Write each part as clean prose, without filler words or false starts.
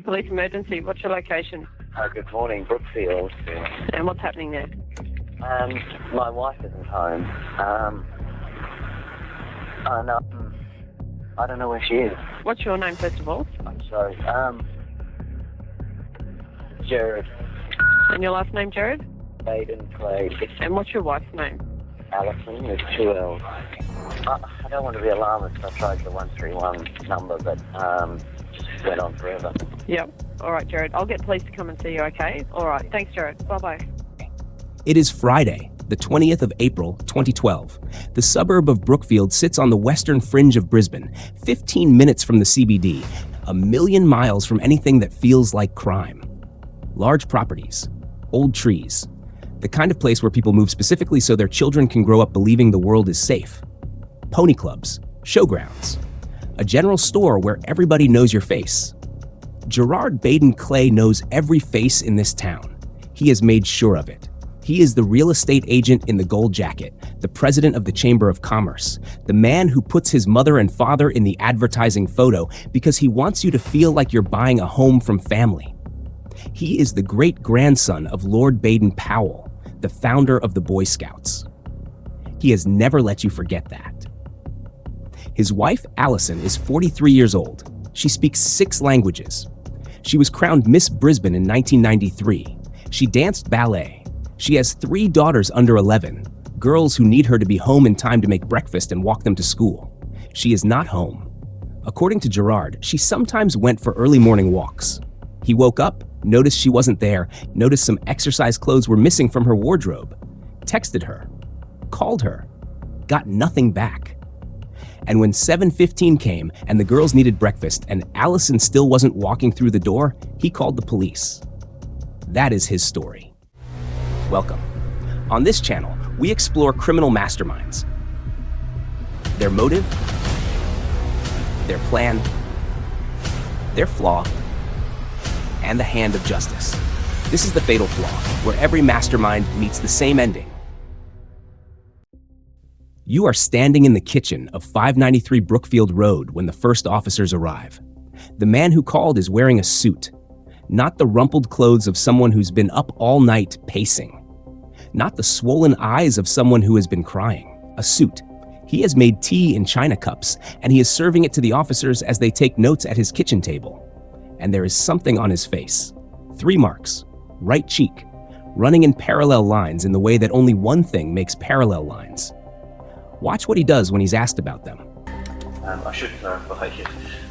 Police emergency. What's your location? Good morning, Brookfield. And what's happening there? My wife isn't home. No, I don't know where she is. What's your name, first of all? I'm sorry. Gerard. And your last name, Gerard? Baden-Clay. And what's your wife's name? Allison with 2 L's. I don't want to be alarmist. I tried the 131 number, but just went on forever. Yep. All right, Gerard. I'll get police to come and see you, okay? All right. Thanks, Gerard. Bye-bye. It is Friday, the 20th of April, 2012. The suburb of Brookfield sits on the western fringe of Brisbane, 15 minutes from the CBD, a million miles from anything that feels like crime. Large properties, old trees, the kind of place where people move specifically so their children can grow up believing the world is safe. Pony clubs, showgrounds, a general store where everybody knows your face. Gerard Baden-Clay knows every face in this town. He has made sure of it. He is the real estate agent in the gold jacket, the president of the Chamber of Commerce, the man who puts his mother and father in the advertising photo because he wants you to feel like you're buying a home from family. He is the great-grandson of Lord Baden-Powell, the founder of the Boy Scouts. He has never let you forget that. His wife, Allison, is 43 years old. She speaks 6 languages. She was crowned Miss Brisbane in 1993. She danced ballet. She has 3 daughters under 11, girls who need her to be home in time to make breakfast and walk them to school. She is not home. According to Gerard, she sometimes went for early morning walks. He woke up, noticed she wasn't there, noticed some exercise clothes were missing from her wardrobe, texted her, called her, got nothing back. And when 7:15 came and the girls needed breakfast and Allison still wasn't walking through the door, he called the police. That is his story. Welcome. On this channel, we explore criminal masterminds, their motive, their plan, their flaw, and the hand of justice. This is The Fatal Flaw, where every mastermind meets the same ending. You are standing in the kitchen of 593 Brookfield Road when the first officers arrive. The man who called is wearing a suit, not the rumpled clothes of someone who's been up all night pacing, not the swollen eyes of someone who has been crying. A suit. He has made tea in china cups, and he is serving it to the officers as they take notes at his kitchen table. And there is something on his face. 3 marks, right cheek, running in parallel lines in the way that only one thing makes parallel lines. Watch what he does when he's asked about them. I should clarify here.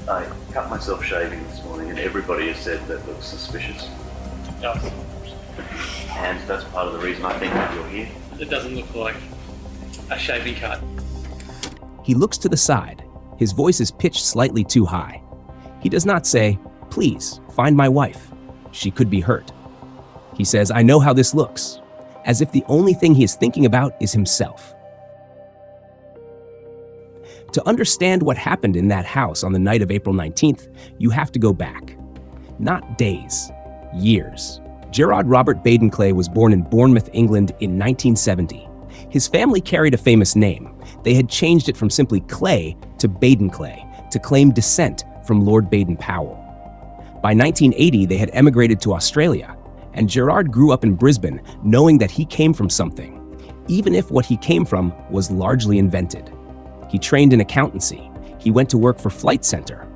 I cut myself shaving this morning and everybody has said that looks suspicious. It does. And that's part of the reason I think that you're here. It doesn't look like a shaving cut. He looks to the side. His voice is pitched slightly too high. He does not say, "Please, find my wife. She could be hurt." He says, "I know how this looks," as if the only thing he is thinking about is himself. To understand what happened in that house on the night of April 19th, you have to go back. Not days, years. Gerard Robert Baden-Clay was born in Bournemouth, England in 1970. His family carried a famous name. They had changed it from simply Clay to Baden-Clay to claim descent from Lord Baden-Powell. By 1980, they had emigrated to Australia, and Gerard grew up in Brisbane knowing that he came from something, even if what he came from was largely invented. He trained in accountancy. He went to work for Flight Centre.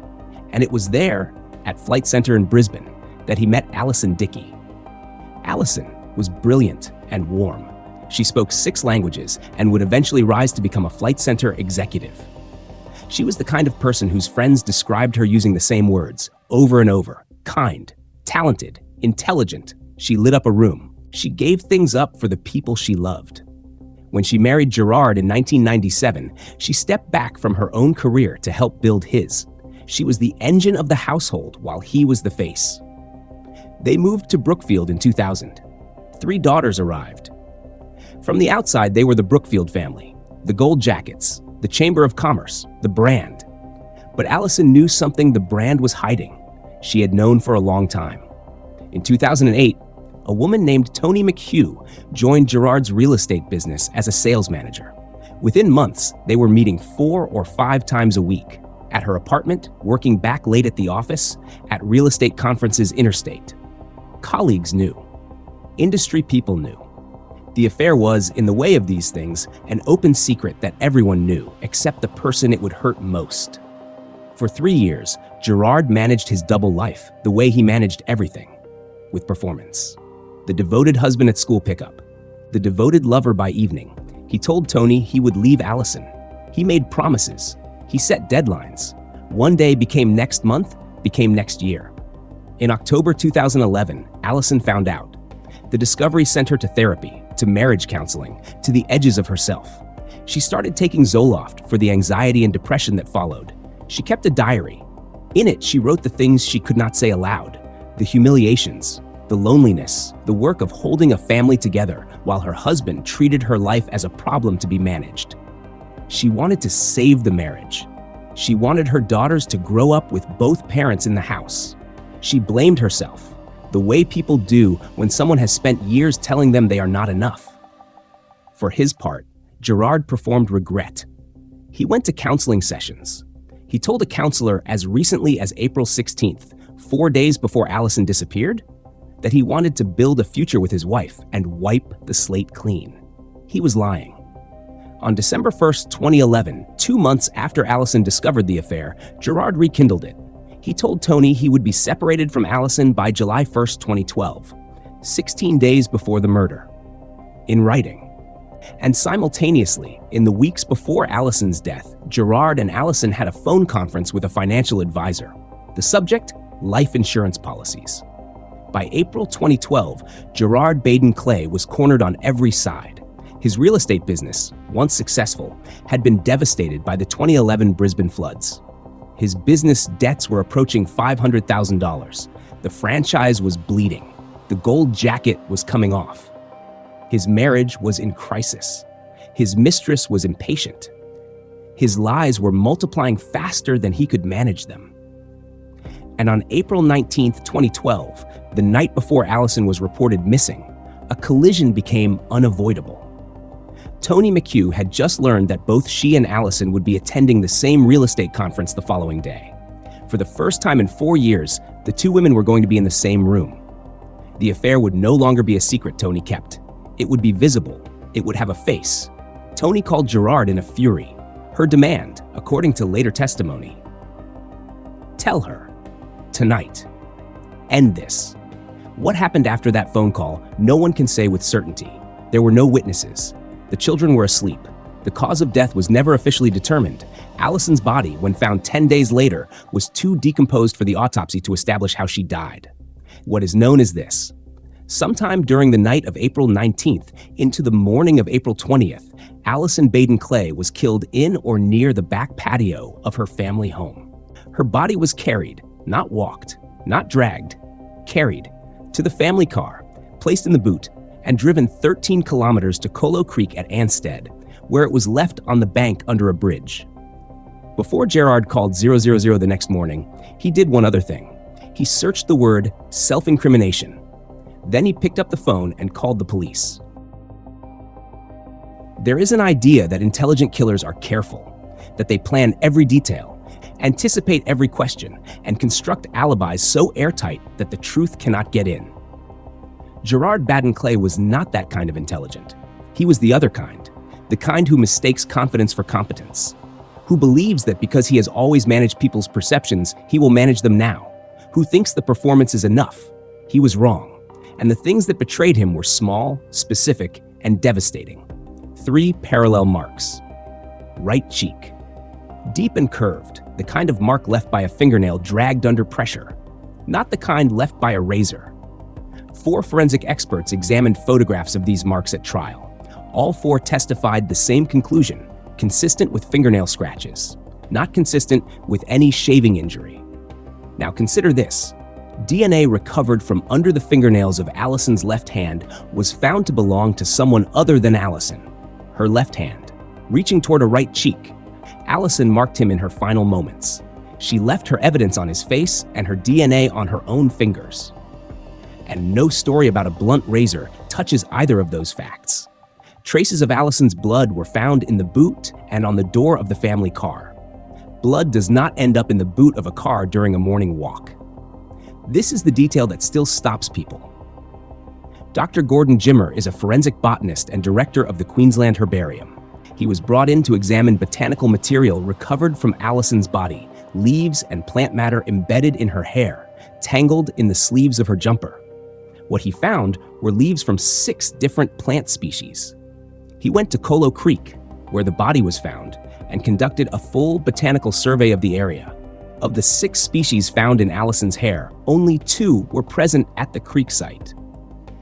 And it was there, at Flight Centre in Brisbane, that he met Allison Dickey. Allison was brilliant and warm. She spoke 6 languages and would eventually rise to become a Flight Centre executive. She was the kind of person whose friends described her using the same words, over and over. Kind, talented, intelligent. She lit up a room. She gave things up for the people she loved. When she married Gerard in 1997, she stepped back from her own career to help build his. She was the engine of the household while he was the face. They moved to Brookfield in 2000. 3 daughters arrived. From the outside, they were the Brookfield family, the gold jackets, the Chamber of Commerce, the brand. But Allison knew something the brand was hiding. She had known for a long time. In 2008, a woman named Toni McHugh joined Gerard's real estate business as a sales manager. Within months, they were meeting 4 or 5 times a week. at her apartment, working back late at the office, at real estate conferences interstate. Colleagues knew. Industry people knew. The affair was, in the way of these things, an open secret that everyone knew, except the person it would hurt most. For 3 years, Gerard managed his double life the way he managed everything, with performance. The devoted husband at school pickup, the devoted lover by evening. He told Tony he would leave Allison. He made promises. He set deadlines. One day became next month, became next year. In October 2011, Allison found out. The discovery sent her to therapy, to marriage counseling, to the edges of herself. She started taking Zoloft for the anxiety and depression that followed. She kept a diary. In it, she wrote the things she could not say aloud, the humiliations, the loneliness, the work of holding a family together while her husband treated her life as a problem to be managed. She wanted to save the marriage. She wanted her daughters to grow up with both parents in the house. She blamed herself, the way people do when someone has spent years telling them they are not enough. For his part, Gerard performed regret. He went to counseling sessions. He told a counselor as recently as April 16th, 4 days before Allison disappeared, that he wanted to build a future with his wife and wipe the slate clean. He was lying. On December 1st, 2011, 2 months after Allison discovered the affair, Gerard rekindled it. He told Tony he would be separated from Allison by July 1st, 2012, 16 days before the murder, in writing. And simultaneously, in the weeks before Allison's death, Gerard and Allison had a phone conference with a financial advisor. The subject, life insurance policies. By April 2012, Gerard Baden-Clay was cornered on every side. His real estate business, once successful, had been devastated by the 2011 Brisbane floods. His business debts were approaching $500,000. The franchise was bleeding. The gold jacket was coming off. His marriage was in crisis. His mistress was impatient. His lies were multiplying faster than he could manage them. And on April 19, 2012, the night before Allison was reported missing, a collision became unavoidable. Tony McHugh had just learned that both she and Allison would be attending the same real estate conference the following day. For the first time in 4 years, the two women were going to be in the same room. The affair would no longer be a secret Tony kept. It would be visible. It would have a face. Tony called Gerard in a fury. Her demand, according to later testimony, tell her, tonight. End this. What happened after that phone call, no one can say with certainty. There were no witnesses. The children were asleep. The cause of death was never officially determined. Allison's body, when found 10 days later, was too decomposed for the autopsy to establish how she died. What is known is this. Sometime during the night of April 19th into the morning of April 20th, Allison Baden-Clay was killed in or near the back patio of her family home. Her body was carried, not walked, not dragged, carried to the family car, placed in the boot, and driven 13 kilometers to Colo Creek at Anstead, where it was left on the bank under a bridge. Before Gerard called 000 the next morning, he did one other thing. He searched the word self-incrimination. Then he picked up the phone and called the police. There is an idea that intelligent killers are careful, that they plan every detail, anticipate every question, and construct alibis so airtight that the truth cannot get in. Gerard Baden-Clay was not that kind of intelligent. He was the other kind, the kind who mistakes confidence for competence, who believes that because he has always managed people's perceptions, he will manage them now, who thinks the performance is enough. He was wrong, and the things that betrayed him were small, specific, and devastating. 3 parallel marks. Right cheek. Deep and curved, the kind of mark left by a fingernail dragged under pressure, not the kind left by a razor. 4 forensic experts examined photographs of these marks at trial. All 4 testified the same conclusion, consistent with fingernail scratches, not consistent with any shaving injury. Now consider this. DNA recovered from under the fingernails of Allison's left hand was found to belong to someone other than Allison. Her left hand, reaching toward a right cheek. Allison marked him in her final moments. She left her evidence on his face and her DNA on her own fingers. And no story about a blunt razor touches either of those facts. Traces of Allison's blood were found in the boot and on the door of the family car. Blood does not end up in the boot of a car during a morning walk. This is the detail that still stops people. Dr. Gordon Jimmer is a forensic botanist and director of the Queensland Herbarium. He was brought in to examine botanical material recovered from Allison's body, leaves and plant matter embedded in her hair, tangled in the sleeves of her jumper. What he found were leaves from 6 different plant species. He went to Colo Creek, where the body was found, and conducted a full botanical survey of the area. Of the 6 species found in Allison's hair, only 2 were present at the creek site.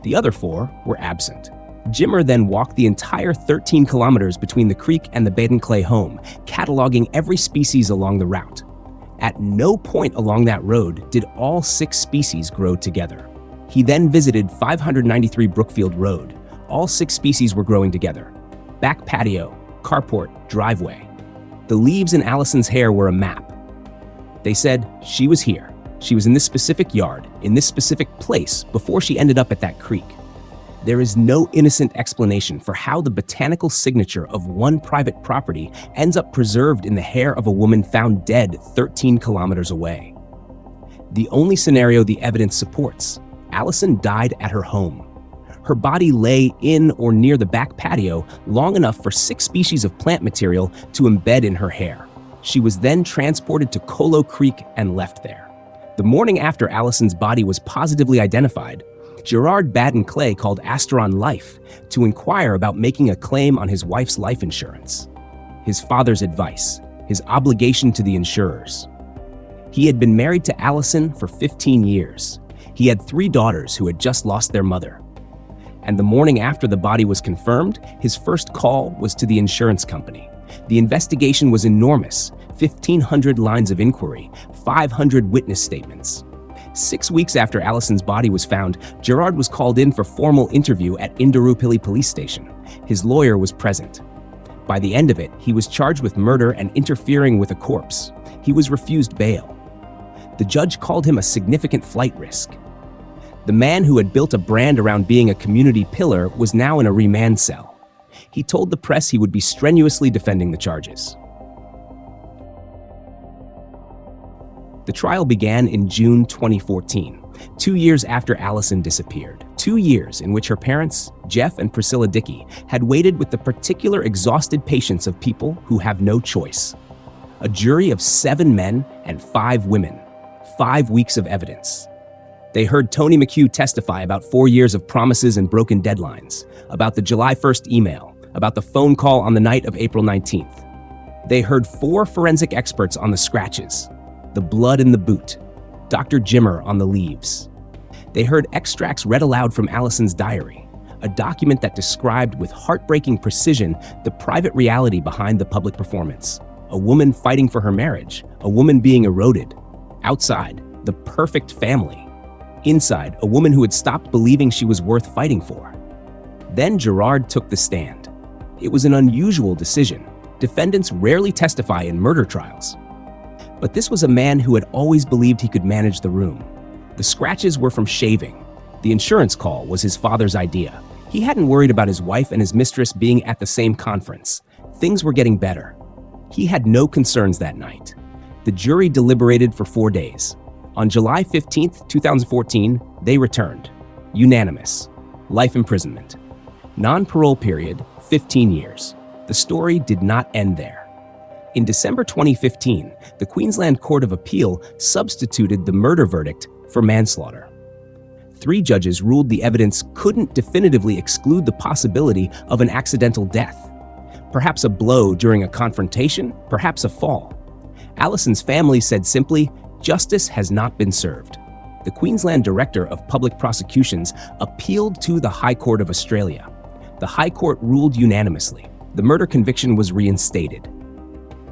The other 4 were absent. Jimmer then walked the entire 13 kilometers between the creek and the Baden-Clay home, cataloging every species along the route. At no point along that road did all 6 species grow together. He then visited 593 Brookfield Road. All 6 species were growing together. Back patio, carport, driveway. The leaves in Allison's hair were a map. They said she was here. She was in this specific yard, in this specific place, before she ended up at that creek. There is no innocent explanation for how the botanical signature of one private property ends up preserved in the hair of a woman found dead 13 kilometers away. The only scenario the evidence supports: Allison died at her home. Her body lay in or near the back patio long enough for 6 species of plant material to embed in her hair. She was then transported to Colo Creek and left there. The morning after Allison's body was positively identified, Gerard Baden-Clay called Asteron Life to inquire about making a claim on his wife's life insurance. His father's advice, his obligation to the insurers. He had been married to Allison for 15 years. He had 3 daughters who had just lost their mother. And the morning after the body was confirmed, his first call was to the insurance company. The investigation was enormous: 1,500 lines of inquiry, 500 witness statements. 6 weeks after Allison's body was found, Gerard was called in for formal interview at Indooroopilly Police Station. His lawyer was present. By the end of it, he was charged with murder and interfering with a corpse. He was refused bail. The judge called him a significant flight risk. The man who had built a brand around being a community pillar was now in a remand cell. He told the press he would be strenuously defending the charges. The trial began in June 2014, 2 years after Allison disappeared. 2 years in which her parents, Jeff and Priscilla Dickey, had waited with the particular exhausted patience of people who have no choice. A jury of 7 men and 5 women. 5 weeks of evidence. They heard Tony McHugh testify about 4 years of promises and broken deadlines, about the July 1st email, about the phone call on the night of April 19th. They heard 4 forensic experts on the scratches, the blood in the boot, Dr. Jimmer on the leaves. They heard extracts read aloud from Allison's diary, a document that described with heartbreaking precision the private reality behind the public performance. A woman fighting for her marriage, a woman being eroded. Outside, the perfect family. Inside, a woman who had stopped believing she was worth fighting for. Then Gerard took the stand. It was an unusual decision. Defendants rarely testify in murder trials. But this was a man who had always believed he could manage the room. The scratches were from shaving. The insurance call was his father's idea. He hadn't worried about his wife and his mistress being at the same conference. Things were getting better. He had no concerns that night. The jury deliberated for 4 days. On July 15th, 2014, they returned. Unanimous. Life imprisonment. Non-parole period, 15 years. The story did not end there. In December 2015, the Queensland Court of Appeal substituted the murder verdict for manslaughter. 3 judges ruled the evidence couldn't definitively exclude the possibility of an accidental death. Perhaps a blow during a confrontation, perhaps a fall. Allison's family said simply, "Justice has not been served." The Queensland Director of Public Prosecutions appealed to the High Court of Australia. The High Court ruled unanimously. The murder conviction was reinstated.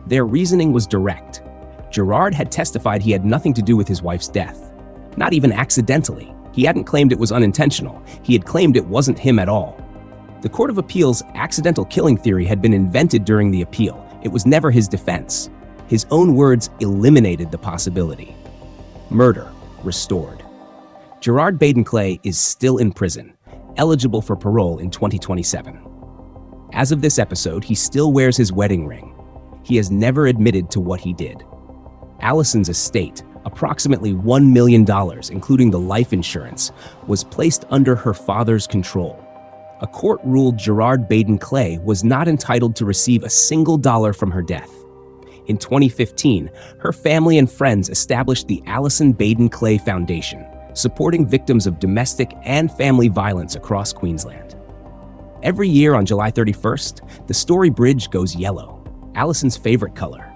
Their reasoning was direct. Gerard had testified he had nothing to do with his wife's death. Not even accidentally. He hadn't claimed it was unintentional. He had claimed it wasn't him at all. The Court of Appeal's accidental killing theory had been invented during the appeal. It was never his defense. His own words eliminated the possibility. Murder restored. Gerard Baden-Clay is still in prison, eligible for parole in 2027. As of this episode, he still wears his wedding ring. he has never admitted to what he did. Allison's estate, approximately $1 million, including the life insurance, was placed under her father's control. A court ruled Gerard Baden-Clay was not entitled to receive a single dollar from her death. In 2015, her family and friends established the Allison Baden-Clay Foundation, supporting victims of domestic and family violence across Queensland. Every year on July 31st, the Story Bridge goes yellow, Allison's favorite color,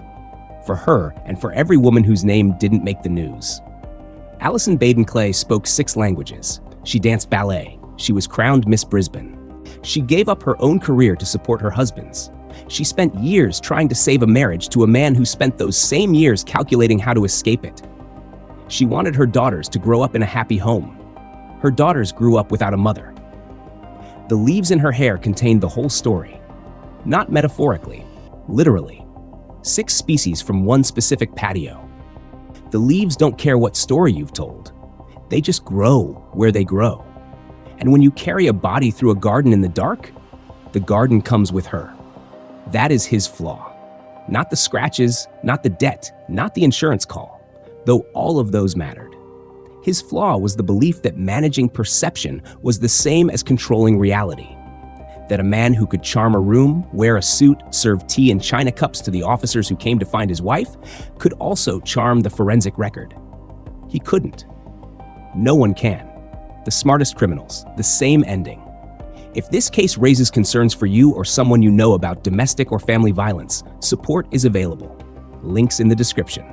for her and for every woman whose name didn't make the news. Allison Baden-Clay spoke 6 languages. She danced ballet. She was crowned Miss Brisbane. She gave up her own career to support her husband's. She spent years trying to save a marriage to a man who spent those same years calculating how to escape it. She wanted her daughters to grow up in a happy home. Her daughters grew up without a mother. The leaves in her hair contained the whole story. Not metaphorically, literally. 6 species from one specific patio. The leaves don't care what story you've told. They just grow where they grow. And when you carry a body through a garden in the dark, the garden comes with her. That is his flaw. Not the scratches, not the debt, not the insurance call, though all of those mattered. His flaw was the belief that managing perception was the same as controlling reality. That a man who could charm a room, wear a suit, serve tea in china cups to the officers who came to find his wife, could also charm the forensic record. He couldn't. No one can. The smartest criminals, the same ending. If this case raises concerns for you or someone you know about domestic or family violence, support is available. Links in the description.